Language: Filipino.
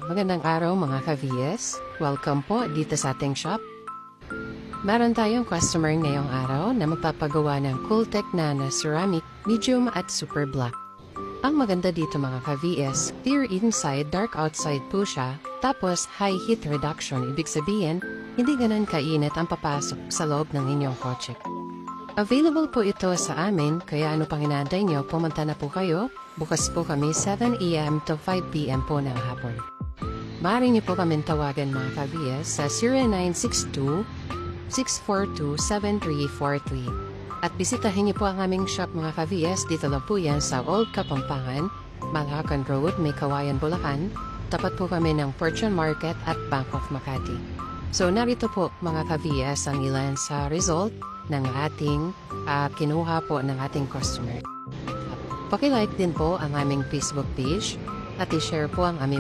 Magandang araw mga ka-VS. Welcome po dito sa ating shop. Meron tayong customer ngayong araw na magpapagawa ng Cooltech na ceramic, medium at super black. Ang maganda dito mga ka-VS, clear inside, dark outside po siya, tapos high heat reduction, ibig sabihin, hindi ganun kainit ang papasok sa loob ng inyong kotse. Available po ito sa amin, kaya ano pang inaantay nyo, pumunta na po kayo. Bukas po kami 7 AM to 5 PM po ng hapon. Maaari niyo po kami tawagan mga ka-VS sa 0962-642-7343. At bisitahin niyo po ang aming shop mga ka-VS, dito lang po yan sa Old Kapampangan, Malhacan Road, May Kawayan, Bulacan. Tapat po kami ng Fortune Market at Bank of Makati. So narito po mga ka-VS ang ilan sa result ng ating kinuha po ng ating customer. Paki-like din po ang aming Facebook page at i-share po ang aming